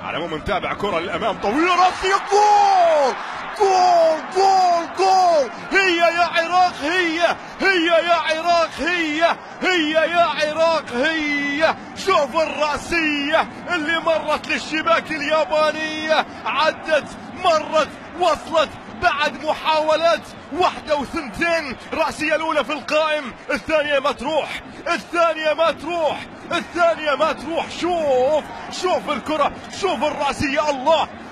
على العموم نتابع كرة للأمام طويلة راسية، جول جول جول جول. هي يا عراق، هي يا عراق، هي يا عراق، هي. شوف الرأسية اللي مرت للشباك اليابانية، عدت مرت وصلت بعد محاولات واحدة وثنتين. رأسية الأولى في القائم، الثانية ما تروح، الثانية ما تروح، الثانية ما تروح. شوف الكرة، شوف الرأسية.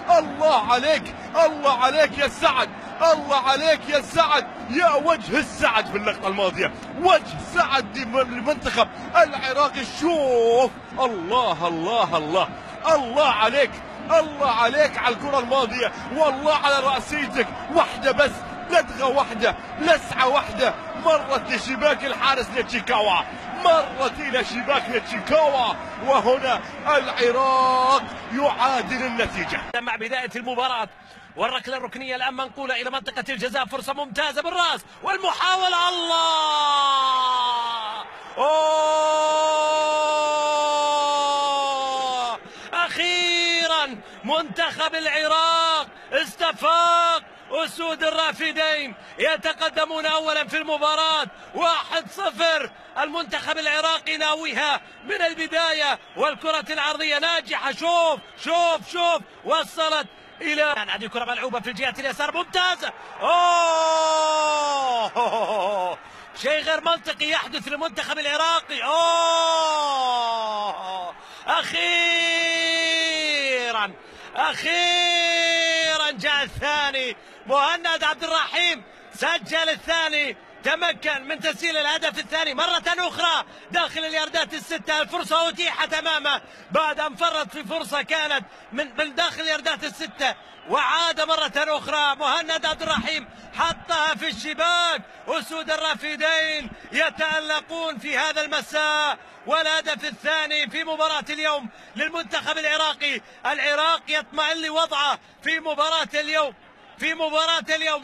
الله عليك، الله عليك يا سعد، الله عليك يا سعد، يا وجه السعد في اللقطة الماضية، وجه سعد للمنتخب العراقي. شوف الله الله الله الله عليك، الله عليك على الكرة الماضية، والله على رأسيتك. واحدة بس، لدغة واحدة، لسعة واحدة، مرت لشباك الحارس نيتشيكاوا، مرت إلى شباك نيتشيكاوا، وهنا العراق يعادل النتيجة. مع بداية المباراة والركلة الركنية الآن منقولة إلى منطقة الجزاء، فرصة ممتازة بالرأس والمحاولة. الله، أوه، أخيرا منتخب العراق استفاق. أسود الرافدين يتقدمون أولا في المباراة 1-0. المنتخب العراقي ناويها من البداية، والكرة العرضية ناجحة. شوف وصلت إلى هذه الكرة ملعوبة في الجهة اليسار، ممتازة. أوه، شيء غير منطقي يحدث للمنتخب العراقي. أوه، أخيرا جاء الثاني. مهند عبد الرحيم سجل الثاني، تمكن من تسجيل الهدف الثاني مرة أخرى داخل الياردات الستة. الفرصة أتيحت أمامه بعد أن فرط في فرصة كانت من داخل الياردات الستة، وعاد مرة أخرى. مهند عبد الرحيم حطها في الشباك. أسود الرافدين يتألقون في هذا المساء، والهدف الثاني في مباراة اليوم للمنتخب العراقي. العراق يطمئن لوضعه في مباراة اليوم،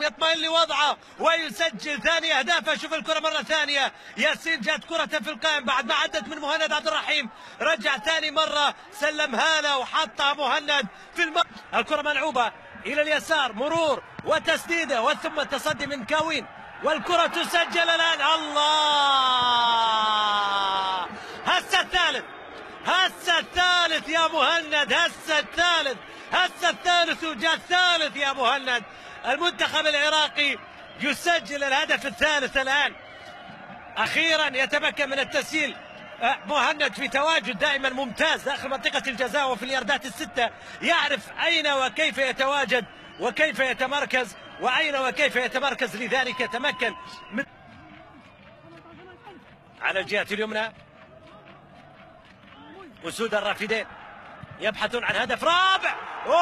يطمئن لوضعه ويسجل ثاني أهدافه. شوف الكرة مرة ثانية، ياسين جات كرة في القائم بعد ما عدت من مهند عبد الرحيم، رجع ثاني مرة سلمها له وحطها مهند في الكرة ملعوبة إلى اليسار، مرور وتسديدة وثم التصدي من كاوين، والكرة تسجل الآن. الله، هسه الثالث يا مهند، هسه الثالث وجاء الثالث يا مهند. المنتخب العراقي يسجل الهدف الثالث الآن، أخيرا يتمكن من التسجيل. مهند في تواجد دائما ممتاز داخل منطقة الجزاء وفي الياردات الستة، يعرف أين وكيف يتواجد وكيف يتمركز لذلك يتمكن من على الجهة اليمنى. أسود الرافدين يبحثون عن هدف رابع. أوه،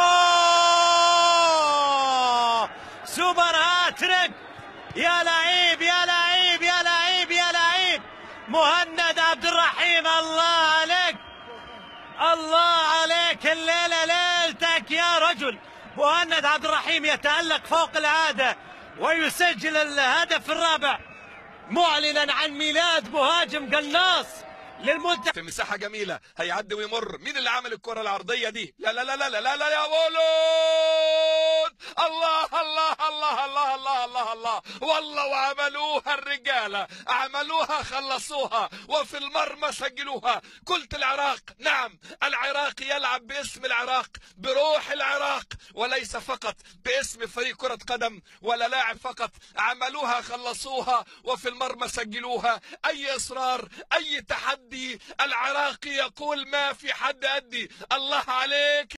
سوبر هاتريك، يا لعيب يا لعيب يا لعيب يا لعيب مهند عبد الرحيم. الله عليك، الليلة ليلتك يا رجل. مهند عبد الرحيم يتألق فوق العادة ويسجل الهدف الرابع، معلنا عن ميلاد مهاجم قناص للمنتخب. في مساحة جميلة هيعدي ويمر. مين اللي عمل الكرة العرضية دي؟ لا لا لا لا لا لا يا ولود. الله الله الله الله الله الله الله، والله وعملوها الرجالة، عملوها خلصوها وفي المرمى سجلوها. قلت العراق، نعم العراق يلعب باسم العراق، بروح العراق، وليس فقط باسم فريق كرة قدم ولا لاعب فقط. عملوها خلصوها وفي المرمى سجلوها. أي إصرار، أي تحدي، العراقي يقول ما في حد أدي. الله عليك.